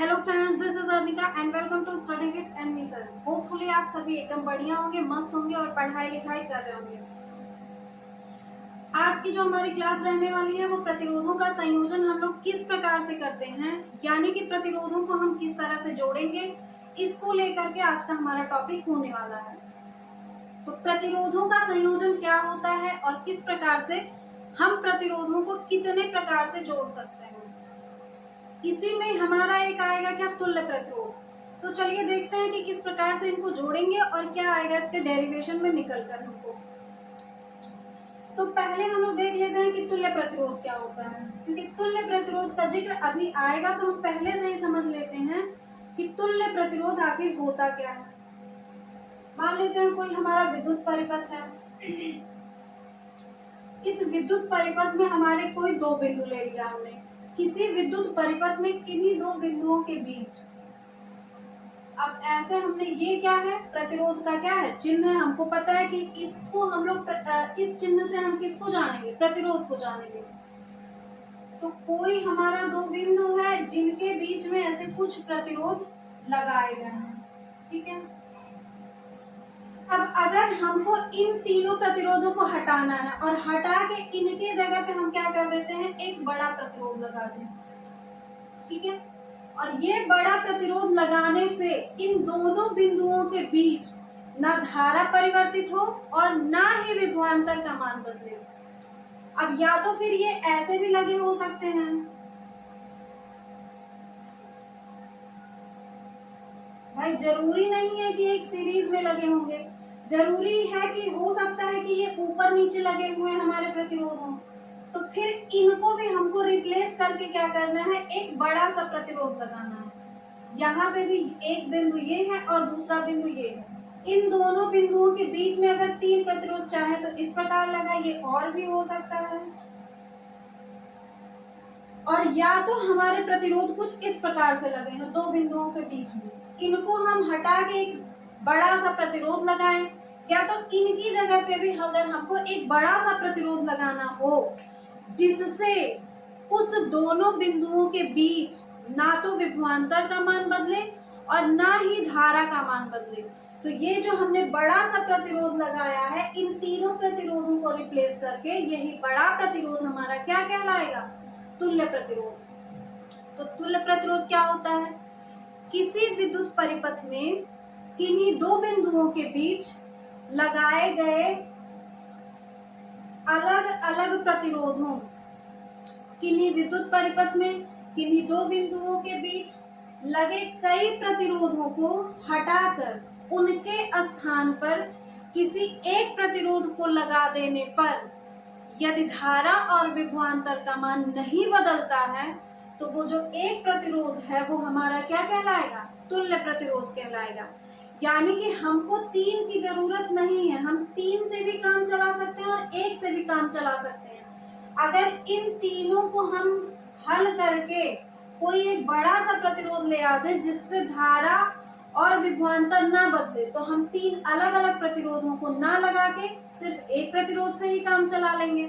Hello friends, this is Arnika and welcome to study with NV sir. Hopefully आप सभी एकदम बढ़िया होंगे, मस्त होंगे और पढ़ाई लिखाई कर रहे होंगे। आज की जो हमारी क्लास रहने वाली है वो प्रतिरोधों का संयोजन हम लोग किस प्रकार से करते हैं, यानी कि प्रतिरोधों को हम किस तरह से जोड़ेंगे, इसको लेकर के आज का हमारा टॉपिक होने वाला है। तो प्रतिरोधों का संयोजन क्या होता है और किस प्रकार से हम प्रतिरोधों को कितने प्रकार से जोड़ सकते हैं। इसी में हमारा एक आएगा क्या, तुल्य प्रतिरोध। तो चलिए देखते हैं कि किस प्रकार से इनको जोड़ेंगे और क्या आएगा इसके डेरिवेशन में निकल कर हमको। तो पहले हम लोग देख लेते हैं कि तुल्य प्रतिरोध क्या होता है, क्योंकि तुल्य प्रतिरोध का जिक्र अभी आएगा तो हम पहले से ही समझ लेते हैं कि तुल्य प्रतिरोध आखिर होता क्या है। मान लेते हैं कोई हमारा विद्युत परिपथ है। इस विद्युत परिपथ में हमारे कोई दो बिंदु ले लिया हमने। किसी विद्युत परिपथ में किन्हीं दो बिंदुओं के बीच, अब ऐसे हमने, ये क्या है, प्रतिरोध का क्या है, चिन्ह है। हमको पता है कि इसको हम लोग इस चिन्ह से हम किसको जानेंगे, प्रतिरोध को जानेंगे। तो कोई हमारा दो बिंदु है जिनके बीच में ऐसे कुछ प्रतिरोध लगाए गए हैं, ठीक है। अब अगर हमको इन तीनों प्रतिरोधों को हटाना है और हटा के इनके जगह पे हम क्या कर देते हैं, एक बड़ा प्रतिरोध लगा दें, ठीक है। और ये बड़ा प्रतिरोध लगाने से इन दोनों बिंदुओं के बीच ना धारा परिवर्तित हो और ना ही विभवांतर का मान बदले। अब या तो फिर ये ऐसे भी लगे हो सकते हैं, भाई जरूरी नहीं है कि एक सीरीज में लगे होंगे, जरूरी है कि हो सकता है कि ये ऊपर नीचे लगे हुए हैं हमारे प्रतिरोध हों। तो फिर इनको भी हमको रिप्लेस करके क्या करना है, एक बड़ा सा प्रतिरोध लगाना है। यहाँ पे भी एक बिंदु ये है और दूसरा बिंदु ये है। इन दोनों बिंदुओं के बीच में अगर तीन प्रतिरोध चाहे तो इस प्रकार लगाइए, और भी हो सकता है। और या तो हमारे प्रतिरोध कुछ इस प्रकार से लगे हैं दो बिंदुओं के बीच में, इनको हम हटा के एक बड़ा सा प्रतिरोध लगाएं, या तो इनकी जगह पे भी अगर हमको एक बड़ा सा प्रतिरोध लगाना हो जिससे उस दोनों बिंदुओं के बीच ना तो विभवांतर का मान बदले और ना ही धारा का मान बदले, तो ये जो हमने बड़ा सा प्रतिरोध लगाया है इन तीनों प्रतिरोधों को रिप्लेस करके यही बड़ा प्रतिरोध हमारा क्या कहलाएगा, तुल्य प्रतिरोध। तो तुल्य प्रतिरोध क्या होता है, किसी विद्युत परिपथ में किन्हीं दो बिंदुओं के बीच लगाए गए अलग अलग प्रतिरोधों, किन्हीं विद्युत परिपथ में किन्हीं दो बिंदुओं के बीच लगे कई प्रतिरोधों को हटाकर उनके स्थान पर किसी एक प्रतिरोध को लगा देने पर यदि धारा और विभवांतर का मान नहीं बदलता है तो वो जो एक प्रतिरोध है वो हमारा क्या कहलाएगा, तुल्य प्रतिरोध कहलाएगा। यानी कि हमको तीन की जरूरत नहीं है, हम तीन से भी काम चला सकते हैं और एक से भी काम चला सकते हैं। अगर इन तीनों को हम हल करके कोई एक बड़ा सा प्रतिरोध ले आते जिससे धारा और विभवांतर ना बदले, तो हम तीन अलग अलग प्रतिरोधों को ना लगा के सिर्फ एक प्रतिरोध से ही काम चला लेंगे।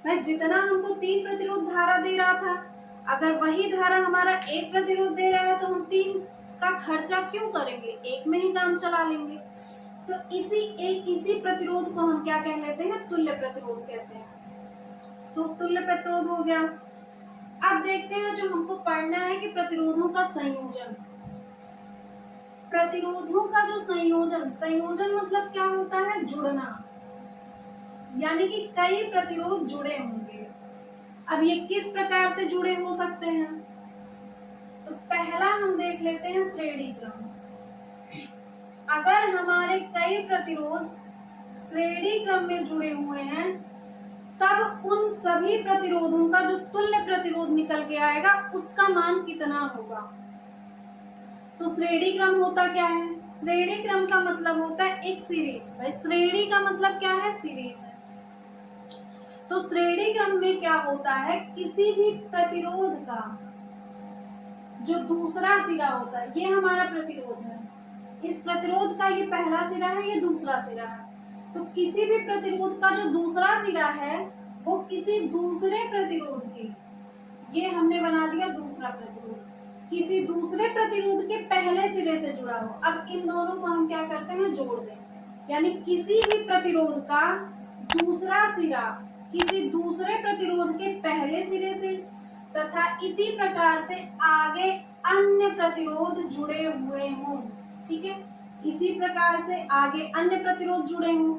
भाई जितना हमको तीन प्रतिरोध धारा दे रहा था, अगर वही धारा हमारा एक प्रतिरोध दे रहा है तो हम तीन का खर्चा क्यों करेंगे, एक में ही काम चला लेंगे। तो इसी प्रतिरोध को हम क्या कह लेते हैं, तुल्य प्रतिरोध कहते हैं। तो तुल्य प्रतिरोध हो गया। अब देखते हैं जो हमको पढ़ना है कि प्रतिरोधों का संयोजन। प्रतिरोधों का जो संयोजन मतलब क्या होता है, जुड़ना, यानी कि कई प्रतिरोध जुड़े होंगे। अब ये किस प्रकार से जुड़े हो सकते हैं, तो पहला हम देख लेते हैं श्रेणी क्रम। अगर हमारे कई प्रतिरोध श्रेणी क्रम में जुड़े हुए हैं तब उन सभी प्रतिरोधों का जो तुल्य प्रतिरोध निकल के आएगा उसका मान कितना होगा। तो श्रेणी क्रम होता क्या है, श्रेणी क्रम का मतलब होता है एक सीरीज। भाई श्रेणी का मतलब क्या है, सीरीज है। तो श्रेणी क्रम में क्या होता है, किसी भी प्रतिरोध का जो दूसरा सिरा होता है, ये हमारा प्रतिरोध है, इस प्रतिरोध का ये पहला सिरा है, ये दूसरा सिरा है। तो किसी भी प्रतिरोध का जो दूसरा सिरा है वो किसी दूसरे प्रतिरोध के, ये हमने बना दिया दूसरा प्रतिरोध, किसी दूसरे प्रतिरोध के पहले सिरे से जुड़ा हो। अब इन दोनों को हम क्या करते हैं, जोड़ दें, यानी किसी भी प्रतिरोध का दूसरा सिरा किसी दूसरे प्रतिरोध के पहले सिरे से तथा इसी प्रकार से आगे अन्य प्रतिरोध जुड़े हुए हों। ठीक है, इसी प्रकार से आगे अन्य प्रतिरोध जुड़े हों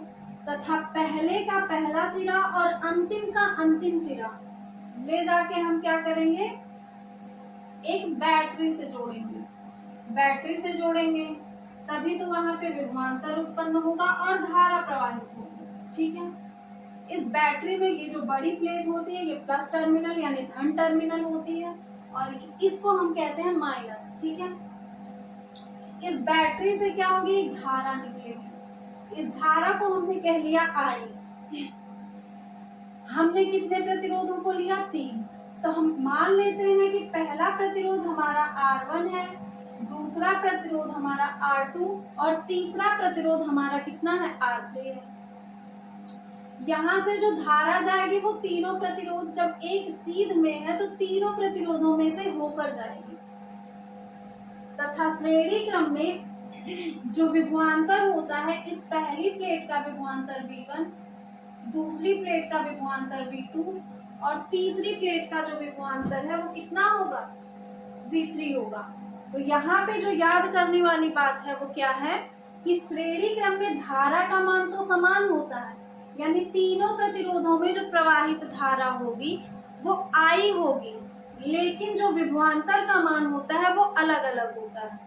तथा पहले का पहला सिरा और अंतिम का अंतिम सिरा ले जाके हम क्या करेंगे, एक बैटरी से जोड़ेंगे। बैटरी से जोड़ेंगे तभी तो वहां पे विभवांतर उत्पन्न होगा और धारा प्रवाहित होगी। ठीक है, इस बैटरी में ये जो बड़ी प्लेट होती है ये प्लस टर्मिनल यानी धन टर्मिनल होती है और इसको हम कहते हैं माइनस। ठीक है, इस बैटरी से क्या होगी, धारा निकलेगी। इस धारा को हमने कह लिया आई। हमने कितने प्रतिरोधों को लिया, 3। तो हम मान लेते हैं कि पहला प्रतिरोध हमारा R1 है, दूसरा प्रतिरोध हमारा R2 और तीसरा प्रतिरोध हमारा कितना है, R3 है। यहाँ से जो धारा जाएगी वो तीनों प्रतिरोध जब एक सीध में है तो तीनों प्रतिरोधों में से होकर जाएगी तथा श्रेणी क्रम में जो विभवांतर होता है, इस पहली प्लेट का विभवांतर V1, दूसरी प्लेट का विभवांतर V2 और तीसरी प्लेट का जो विभवांतर है वो कितना होगा, V3 होगा। तो यहाँ पे जो याद करने वाली बात है वो क्या है कि श्रेणी क्रम में धारा का मान तो समान होता है, यानी तीनों प्रतिरोधों में जो प्रवाहित धारा होगी वो I होगी, लेकिन जो विभवांतर का मान होता है वो अलग अलग होता है।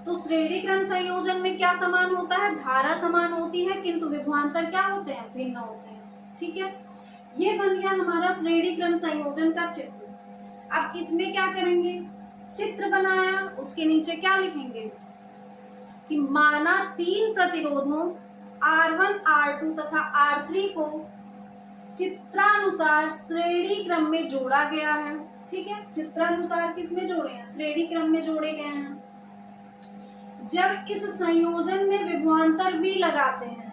तो श्रेणी क्रम संयोजन में क्या समान होता है, धारा समान होती है किंतु विभवांतर क्या होते हैं, भिन्न होते हैं। ठीक है, ये बन गया हमारा श्रेणी क्रम संयोजन का चित्र। अब इसमें क्या करेंगे, चित्र बनाया, उसके नीचे क्या लिखेंगे कि माना 3 प्रतिरोधों R1, R2 तथा R3 को चित्रानुसार श्रेणी क्रम में जोड़ा गया है। ठीक है, चित्रानुसार किसमें जोड़े हैं, श्रेणी क्रम में जोड़े गए हैं। जब इस संयोजन में विभवांतर V लगाते हैं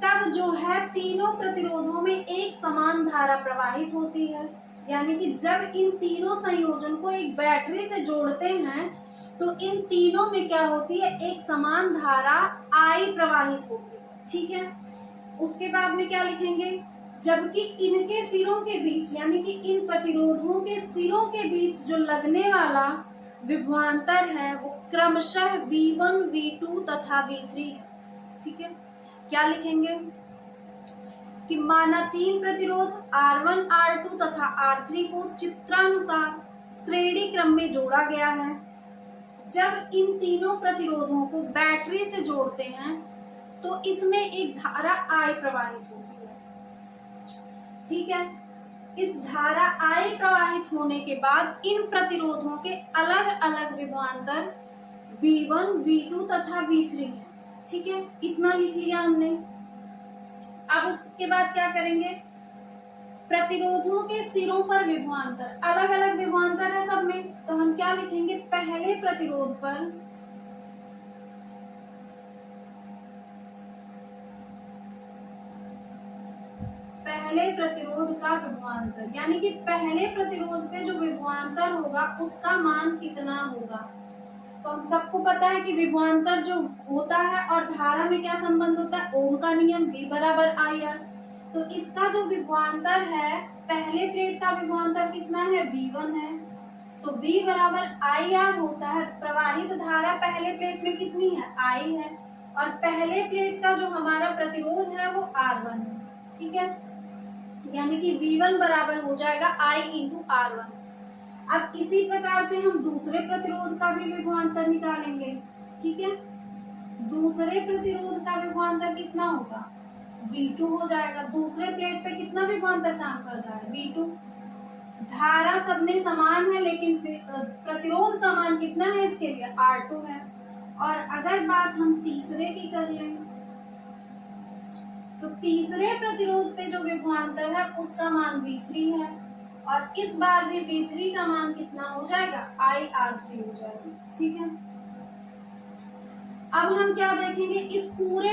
तब जो है तीनों प्रतिरोधों में एक समान धारा प्रवाहित होती है, यानी कि जब इन तीनों संयोजन को एक बैटरी से जोड़ते हैं तो इन तीनों में क्या होती है, एक समान धारा I प्रवाहित होती है। ठीक है, उसके बाद में क्या लिखेंगे, जबकि इनके सिरों के बीच यानी कि इन प्रतिरोधों के सिरों के बीच जो लगने वाला विभवांतर है वो क्रमशः V1, V2 तथा V3 है। ठीक है, क्या लिखेंगे कि माना 3 प्रतिरोध R1, R2 तथा R3 को चित्रानुसार श्रेणी क्रम में जोड़ा गया है। जब इन तीनों प्रतिरोधों को बैटरी से जोड़ते हैं तो इसमें एक धारा I प्रवाहित होती है। ठीक है, इस धारा I प्रवाहित होने के बाद इन प्रतिरोधों के अलग अलग विभवांतर V1, V2 तथा V3 है। ठीक है, इतना लिख लिया हमने। अब उसके बाद क्या करेंगे, प्रतिरोधों के सिरों पर विभवांतर, अलग अलग विभवांतर है सब में, तो हम क्या लिखेंगे, पहले प्रतिरोध पर पहले प्रतिरोध का विभवांतर, यानी कि पहले प्रतिरोध पे जो विभवांतर होगा उसका मान कितना होगा। तो हम सबको पता है कि विभवांतर जो होता है और धारा में क्या संबंध होता है, ओम का नियम, V बराबर IR। तो इसका जो विभवांतर है, पहले प्लेट का विभवांतर कितना है, V1 है, तो V बराबर IR होता है। प्रवाहित धारा पहले प्लेट में कितनी है, I है, और पहले प्लेट का जो हमारा प्रतिरोध है वो R1 है। ठीक है, यानी कि V1 बराबर हो जाएगा I इंटू R1। अब इसी प्रकार से हम दूसरे प्रतिरोध का भी विभवांतर निकालेंगे। ठीक है, दूसरे प्रतिरोध का विभवांतर कितना होगा, V2 हो जाएगा। दूसरे प्लेट पे कितना विभवांतर काम कर रहा है, V2। धारा सब में समान है लेकिन प्रतिरोध का मान कितना है इसके लिए, R2 है। और अगर बात हम तीसरे की कर लें तो तीसरे प्रतिरोध पे जो विभवांतर है उसका मान V3 है और इस बार भी V3 का मान कितना हो जाएगा, IR3 हो जाएगा। ठीक है, अब हम क्या देखेंगे, इस पूरे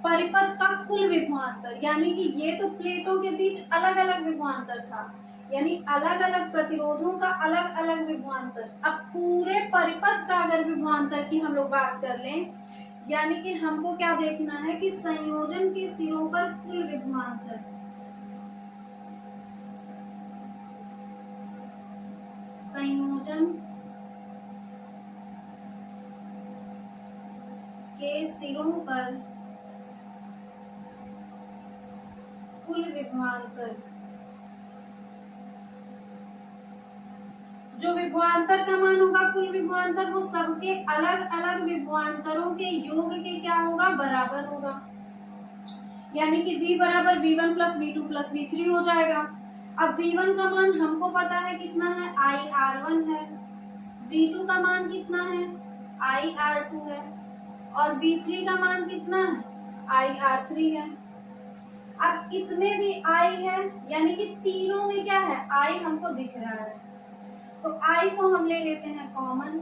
परिपथ का कुल विभवांतर, यानी कि ये तो प्लेटों के बीच अलग अलग विभवांतर था, यानी अलग अलग प्रतिरोधों का अलग अलग विभवांतर। अब पूरे परिपथ का अगर विभवांतर की हम लोग बात कर लें, यानी कि हमको क्या देखना है कि संयोजन के सिरों पर कुल विभवांतर, संयोजन के सिरों पर कुल विभवांतर, जो विभवांतर का मान होगा कुल विभवांतर वो सबके अलग अलग विभवांतरों के योग के क्या होगा, बराबर होगा। यानी कि V बराबर V1 plus V2 plus V3 हो जाएगा। अब V1 का मान हमको पता है कितना है, IR1 है। V2 का मान कितना है, IR2 है। और V3 का मान कितना है, IR3 है। अब इसमें भी I है, यानी कि तीनों में क्या है, I हमको दिख रहा है, तो I को हम ले लेते हैं कॉमन।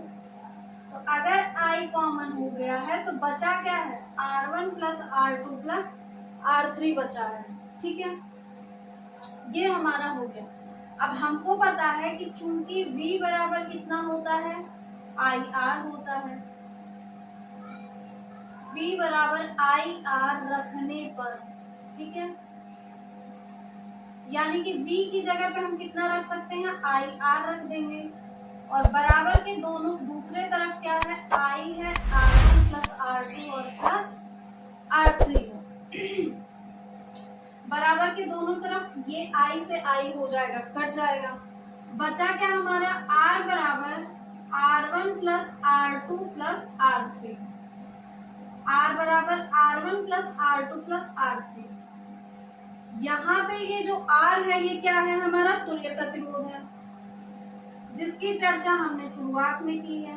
तो अगर I कॉमन हो गया है तो बचा क्या है, R1 plus R2 plus R3 बचा है। ठीक है, ये हमारा हो गया। अब हमको पता है कि चूंकि V बराबर कितना होता है, IR होता है। V बराबर IR रखने पर, ठीक है, यानी कि V की जगह पे हम कितना रख सकते हैं, IR रख देंगे। और बराबर के दोनों दूसरे तरफ क्या है, I है, R1 प्लस R2 और प्लस R3 है। बराबर के दोनों तरफ ये I से I हो जाएगा, कट जाएगा। बचा क्या हमारा, R बराबर R1 plus R2 plus R3, R बराबर R1 plus R2 plus R3। यहाँ पे ये जो R है ये क्या है, हमारा तुल्य प्रतिरोध है, जिसकी चर्चा हमने शुरुआत में की है।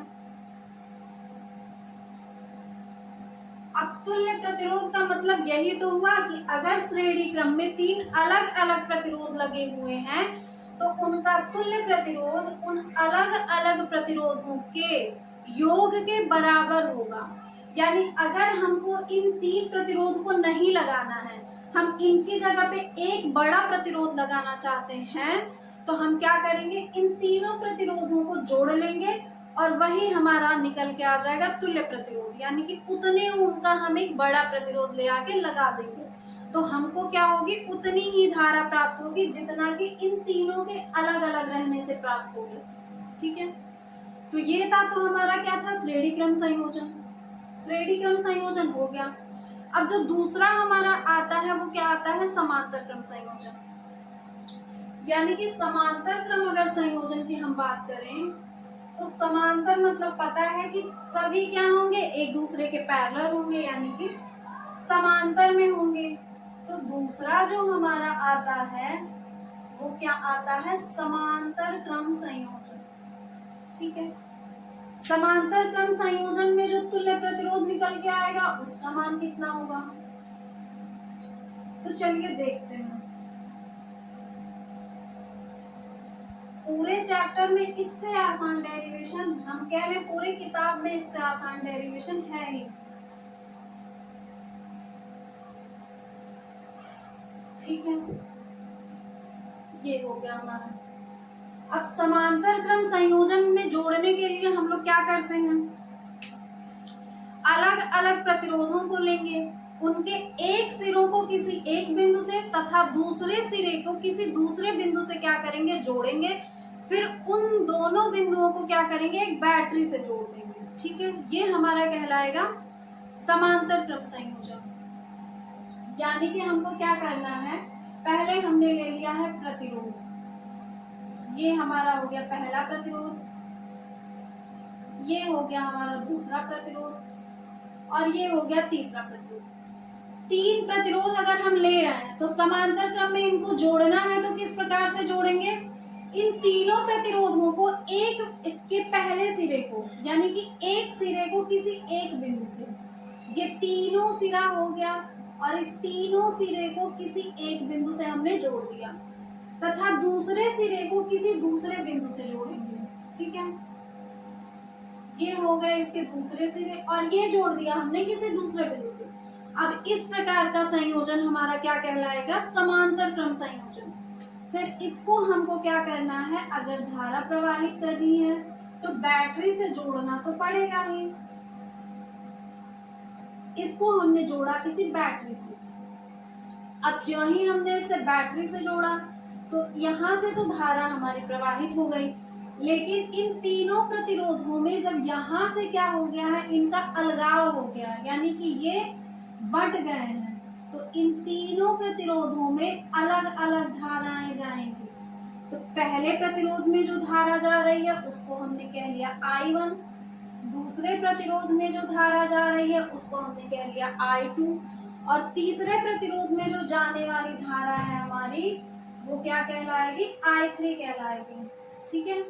अब तुल्य प्रतिरोध का मतलब यही तो हुआ कि अगर श्रेणी क्रम में तीन अलग अलग प्रतिरोध लगे हुए हैं तो उनका तुल्य प्रतिरोध उन अलग अलग प्रतिरोधों के योग के बराबर होगा। यानी अगर हमको इन तीन प्रतिरोध को नहीं लगाना है, हम इनकी जगह पे एक बड़ा प्रतिरोध लगाना चाहते हैं, तो हम क्या करेंगे, इन तीनों प्रतिरोधों को जोड़ लेंगे और वही हमारा निकल के आ जाएगा तुल्य प्रतिरोध। यानी कि उतने ओम का हम एक बड़ा प्रतिरोध ले आके लगा देंगे तो हमको क्या होगी, उतनी ही धारा प्राप्त होगी जितना कि इन तीनों के अलग अलग रहने से प्राप्त होगी। ठीक है, तो ये था तो हमारा क्या था, श्रेणी क्रम संयोजन। श्रेणी क्रम संयोजन हो गया। अब जो दूसरा हमारा आता है वो क्या आता है, समांतर क्रम संयोजन। यानी कि समांतर क्रम अगर संयोजन की हम बात करें तो समांतर मतलब पता है कि सभी क्या होंगे, एक दूसरे के पैरेलल होंगे, यानी कि समांतर में होंगे। तो दूसरा जो हमारा आता है वो क्या आता है, समांतर क्रम संयोजन। ठीक है, समांतर क्रम संयोजन में जो तुल्य प्रतिरोध निकल के आएगा उसका मान कितना होगा, तो चलिए देखते हैं। पूरे चैप्टर में इससे आसान डेरिवेशन, हम कह लें पूरी किताब में इससे आसान डेरिवेशन है ही। ठीक है, ये हो गया हमारा। अब समांतर क्रम संयोजन में जोड़ने के लिए हम लोग क्या करते हैं, अलग अलग प्रतिरोधों को लेंगे, उनके एक सिरों को किसी एक बिंदु से तथा दूसरे सिरे को किसी दूसरे बिंदु से क्या करेंगे, जोड़ेंगे। फिर उन दोनों बिंदुओं को क्या करेंगे, एक बैटरी से जोड़ देंगे। ठीक है, ये हमारा कहलाएगा समांतर क्रम संयोजन। यानी कि हमको क्या करना है, पहले हमने ले लिया है प्रतिरोध, ये हमारा हो गया पहला प्रतिरोध, ये हो गया हमारा दूसरा प्रतिरोध और ये हो गया तीसरा प्रतिरोध। तीन प्रतिरोध अगर हम ले रहे हैं तो समांतर क्रम में इनको जोड़ना है तो किस प्रकार से जोड़ेंगे, इन तीनों प्रतिरोधों को एक के पहले सिरे को, यानी कि एक सिरे को किसी एक बिंदु से, ये तीनों सिरा हो गया और इस तीनों सिरे को किसी एक बिंदु से हमने जोड़ दिया तथा दूसरे सिरे को किसी दूसरे बिंदु से जोड़ेंगे। ठीक है, ये हो गए इसके दूसरे सिरे और ये जोड़ दिया हमने किसी दूसरे बिंदु से। अब इस प्रकार का संयोजन हमारा क्या कहलाएगा, समांतर क्रम संयोजन। फिर इसको हमको क्या करना है, अगर धारा प्रवाहित करनी है तो बैटरी से जोड़ना तो पड़ेगा ही। इसको हमने जोड़ा किसी बैटरी से। अब जो ही हमने इसे बैटरी से जोड़ा तो यहाँ से तो धारा हमारी प्रवाहित हो गई, लेकिन इन तीनों प्रतिरोधों में जब यहाँ से क्या हो गया है, इनका अलगाव हो गया, यानी कि ये बट गए हैं, तो इन तीनों प्रतिरोधों में अलग अलग धाराएं जाएंगी। तो पहले प्रतिरोध में जो धारा जा रही है उसको हमने कह लिया I1, दूसरे प्रतिरोध में जो धारा जा रही है उसको हमने कह लिया I2, और तीसरे प्रतिरोध में जो जाने वाली धारा है हमारी वो क्या कहलाएगी, I3 कहलाएगी। ठीक है,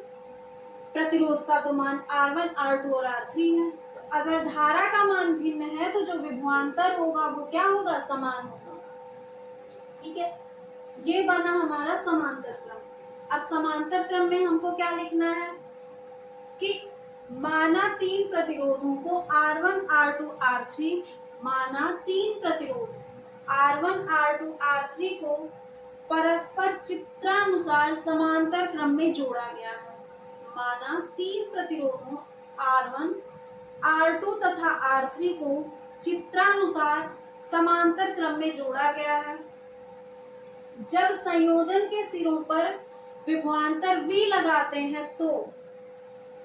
प्रतिरोध का तो मान R1, R2 और R3 है। तो अगर धारा का मान भिन्न है तो जो विभवांतर होगा वो क्या होगा, समान होगा। ठीक है, ये बना हमारा समांतर क्रम। अब समांतर क्रम में हमको क्या लिखना है कि माना तीन प्रतिरोधों को R1, R2, R3, माना तीन प्रतिरोध R1, R2, R3 को परस्पर चित्रानुसार समांतर क्रम में जोड़ा गया है। माना तीन प्रतिरोधों R1, R2 तथा R3 को चित्रानुसार समांतर क्रम में जोड़ा गया है। जब संयोजन के सिरों पर विभवांतर V लगाते हैं तो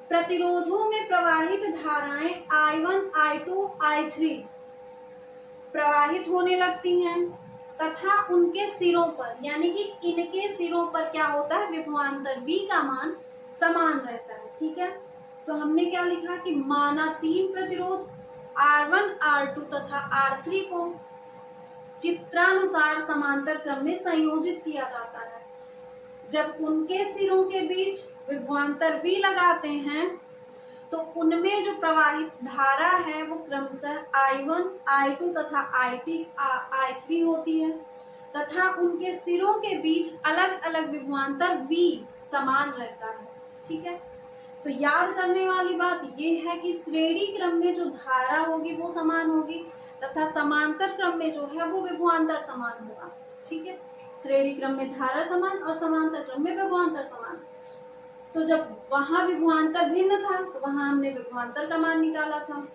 प्रतिरोधों में प्रवाहित धाराएं I1, I2, I3 प्रवाहित होने लगती हैं तथा उनके सिरों पर, यानी कि इनके सिरों पर क्या होता है, विभवांतर V का मान समान रहता है। ठीक है, तो हमने क्या लिखा कि माना तीन प्रतिरोध R1, R2 तथा R3 को चित्रानुसार समांतर क्रम में संयोजित किया जाता है। जब उनके सिरों के बीच विभवांतर V लगाते हैं तो उनमें जो प्रवाहित धारा है वो क्रमशः I1, I2 तथा I3 होती है तथा उनके सिरों के बीच अलग अलग विभवांतर V समान रहता है। ठीक है, तो याद करने वाली बात ये है कि श्रेणी क्रम में जो धारा होगी वो समान होगी तथा समांतर क्रम में जो है वो विभवांतर समान होगा। ठीक है, श्रेणी क्रम में धारा समान और समांतर क्रम में विभवांतर समान। तो जब वहां विभवांतर भिन्न था तो वहां हमने विभवांतर का मान निकाला था,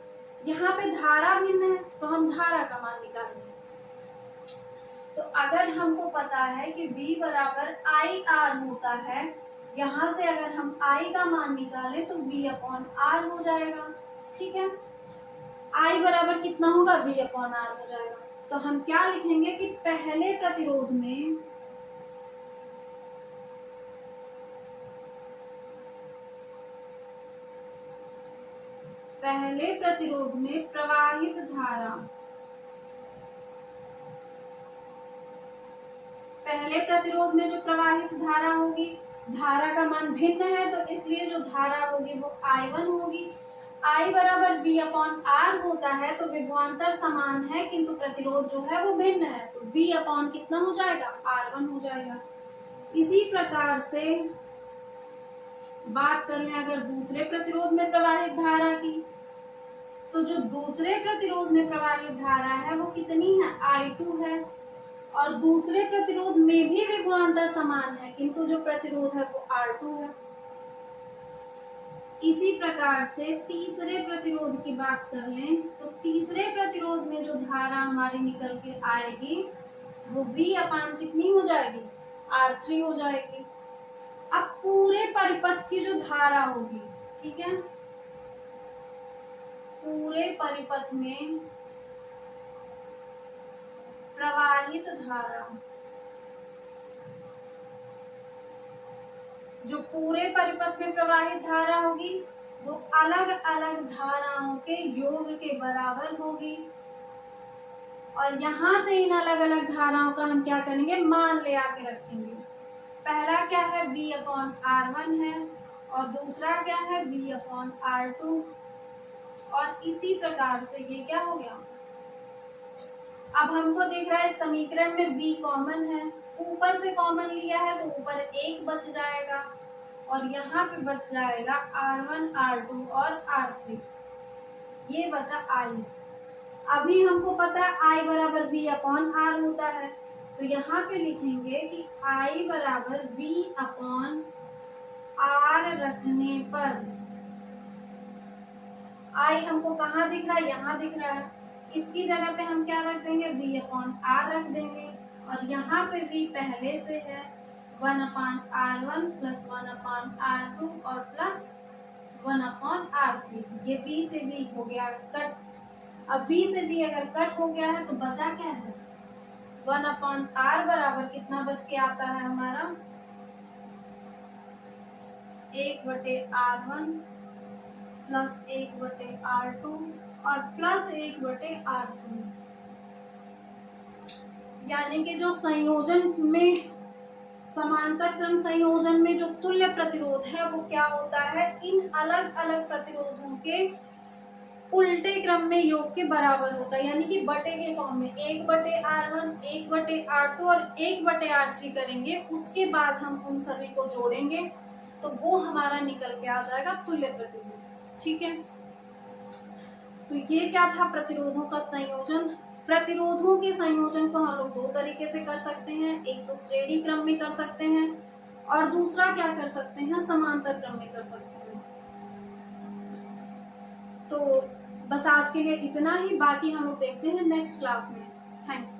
यहाँ पे धारा भिन्न है तो हम धारा का मान निकालेंगे। तो अगर हमको पता है कि V बराबर IR होता है, यहाँ से अगर हम I का मान निकालें तो V/R हो जाएगा। ठीक है, I बराबर कितना होगा, V/R हो जाएगा। तो हम क्या लिखेंगे कि पहले प्रतिरोध में प्रवाहित धारा, पहले प्रतिरोध में जो प्रवाहित धारा होगी, धारा का मान भिन्न है तो इसलिए जो धारा होगी वो I1 होगी। I बराबर V/R होता है तो विभवांतर समान है किंतु प्रतिरोध जो है वो भिन्न है, तो V/ कितना हो जाएगा, R1 हो जाएगा। इसी प्रकार से बात कर लें अगर दूसरे प्रतिरोध में प्रवाहित धारा की, तो जो दूसरे प्रतिरोध में प्रवाहित धारा है वो कितनी है, I2 है, और दूसरे प्रतिरोध में भी विभवांतर समान है किंतु जो प्रतिरोध है वो R2 है। इसी प्रकार से तीसरे प्रतिरोध की बात कर लें तो तीसरे प्रतिरोध में जो धारा हमारी निकल के आएगी वो V/ कितनी हो जाएगी, R3 हो जाएगी। अब पूरे परिपथ की जो धारा होगी, ठीक है, पूरे परिपथ में प्रवाहित धारा, जो पूरे परिपथ में प्रवाहित धारा होगी वो अलग अलग धाराओं के योग के बराबर होगी। और यहाँ से इन अलग अलग धाराओं का हम क्या करेंगे, मान ले आके रखेंगे। पहला क्या है, V/R1 है और दूसरा क्या है, V/R2, और इसी प्रकार से ये क्या हो गया। अब हमको दिख रहा है समीकरण में V कॉमन है, ऊपर से कॉमन लिया है तो ऊपर एक बच जाएगा और यहाँ पे बच जाएगा R1, R2 और R3, ये बचा I। अभी हमको पता है I बराबर V/R होता है तो यहाँ पे लिखेंगे कि I बराबर V अपॉन R रखने पर, I हमको कहाँ दिख रहा है, यहाँ दिख रहा है, इसकी जगह पे हम क्या रख देंगे, V अपॉन R रख देंगे, और यहाँ पे V पहले से है 1 upon R1 plus 1 upon R2 और प्लस 1 अपॉन R3। ये V से V हो गया कट। अब V से V अगर कट हो गया है तो बचा क्या है, 1 अपॉन R बराबर कितना बच के आता है हमारा, 1/R1 प्लस 1/R2 और प्लस 1/R3। यानी कि जो संयोजन में, समांतर क्रम संयोजन में जो तुल्य प्रतिरोध है वो क्या होता है, इन अलग अलग प्रतिरोधों के उल्टे क्रम में योग के बराबर होता है, यानी कि बटे के फॉर्म में 1/R1, 1/R2 और 1/R3 करेंगे, उसके बाद हम उन सभी को जोड़ेंगे तो वो हमारा निकल के आ जाएगा तुल्य प्रतिरोध। ठीक है, तो ये क्या था, प्रतिरोधों का संयोजन। प्रतिरोधों के संयोजन को हम लोग दो तरीके से कर सकते हैं, एक तो श्रेणी क्रम में कर सकते हैं और दूसरा क्या कर सकते हैं, समांतर क्रम में कर सकते हैं। तो बस आज के लिए इतना ही, बाकी हम लोग देखते हैं नेक्स्ट क्लास में। Thank you.